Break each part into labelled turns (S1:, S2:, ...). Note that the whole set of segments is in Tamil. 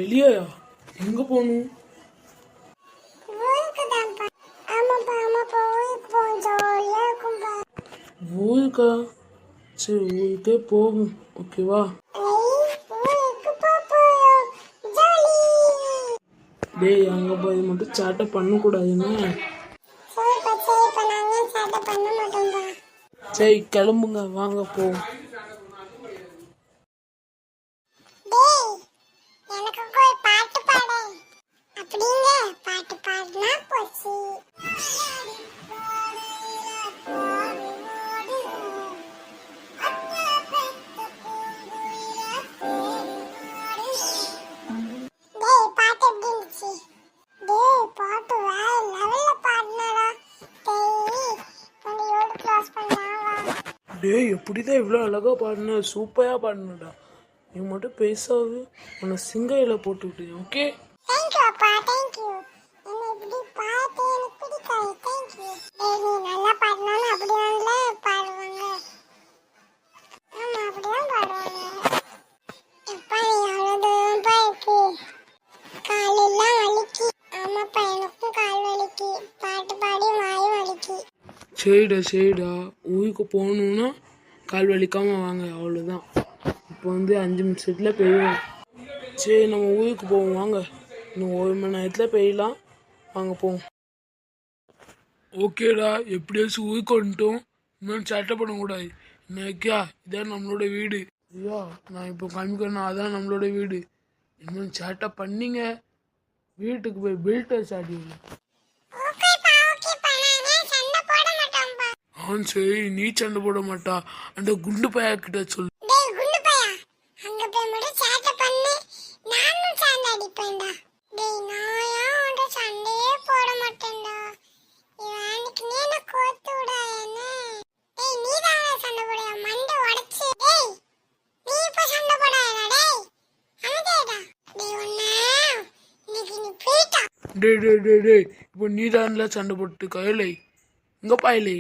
S1: வெளியா? எங்க போகணும்? ஊருக்கா? சரி ஊருக்கே போகும். ஓகேவா? டேய் அங்க போய் மட்டும் சேட்டை பண்ணக்கூடாதுன்னு. சரி கிளம்புங்க வாங்க போவோம். டேய் எப்படிதான் இவ்வளோ அழகா பாடின, சூப்பரா பாடினடா. நீ மட்டும் பேசாது உன்னை சிங்கையில போட்டுக்கிட்டு. ஓகே சரிடா ஊருக்கு போகணுன்னா கால் வலிக்காமல் வாங்க, அவ்வளோதான். இப்போ 5 நிமிஷத்தில் பெய்யும். சரி நம்ம ஊருக்கு போவோம் வாங்க. இன்னும் 1 மணி நேரத்தில் பெய்யலாம், வாங்க போவோம். ஓகேடா எப்படியாச்சும் ஊருக்கு வந்துட்டோம். இன்னும் சேட்டை பண்ணக்கூடாது. இன்னைக்கா இதான் நம்மளோட வீடு. ஐயா நான் இப்போ காமிக்கிறேன்னா அதான் நம்மளோட வீடு. இன்னும் சேட்டை பண்ணிங்க வீட்டுக்கு போய் பில்ட்டை சாட்டிடுங்க. சரி நீ சண்டை போட மாட்டா, அந்த குண்டு பையா கிட்ட சொல்லு. டே இப்போ நீ தான் சண்டை போட்டு கையிலை இங்க பாயிலே.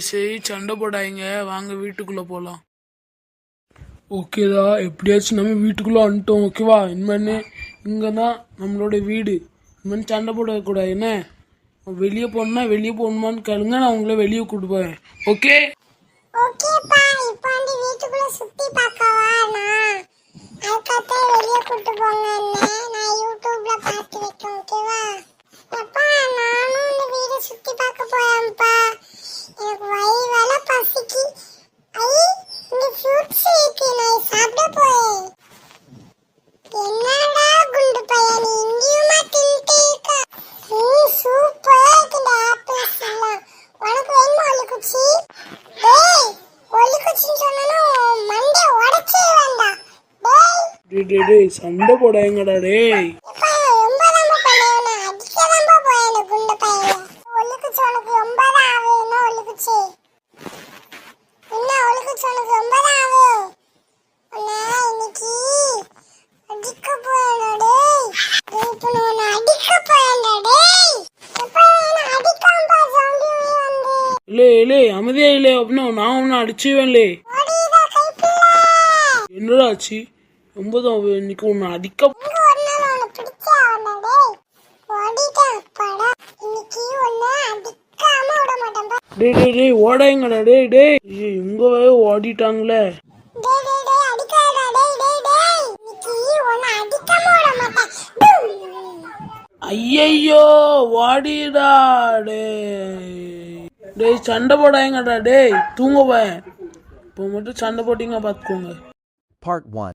S1: சரி சண்டை போடாங்க, வாங்க வீட்டுக்குள்ள போலாம். ஓகேதா எப்படியாச்சும் நம்ம வீட்டுக்குள்ள வந்துட்டோம். ஓகேவா? இனிமே இங்கதான் நம்மளோட வீடு. இனிமேல் சண்டை போடக்கூடாது. என்ன வெளியே போனா வெளியே போகணுமான்னு கேளுங்க, நான் உங்களை வெளியே கூட்டு போவேன். ஓகே
S2: ஓகேப்பா இப்போ வீட்டுக்குள்ள சுத்தி பார்க்கவா? நான் அதுக்கப்புறம் வெளியே கூட்டு போங்க. நான் யூடியூப்ல பார்த்து வைக்கேன். ஓகேவா? அப்பா நானும் இந்த வீடு சுத்தி பார்க்க போறேன்ப்பா. எனக்கு வயிறு வேலை பசிக்கு. இந்த ஃப்ரூட்ஸ் இருக்கு, நான் சாப்பிட போறேன். என்னடா குண்டு பையன் நீ இங்கேயுமா தின்னுட்டே இருக்க? சூப்பரா இருக்கு இந்த ஆப்பிள்ஸ் எல்லாம். உனக்கு வேணுமா ஒலிக்குச்சி? டேய் ஒலிக்குச்சின்னு சொன்னா மண்டை உடைச்சே வேண்டாம்.
S1: டேய் சண்டை போடாங்கடா. டேய் இல்லை அமைதியா இல்லை அப்படின்னா நான் ஒன்னும் அடிச்சுவேன்லே. என்னடா ஆச்சு? 9 இன்னைக்கு ஒன்னு அடிக்க. டேய் ஓடாங்கடா. டேய் இங்க ஓடிட்டாங்களே. ஐயோ ஓடிடா. டேய் சண்டை போடாங்கடா. டேய் தூங்க போய் இப்போ மட்டும் சண்டை போட்டீங்க பாத்துக்கோங்க.
S3: Part 1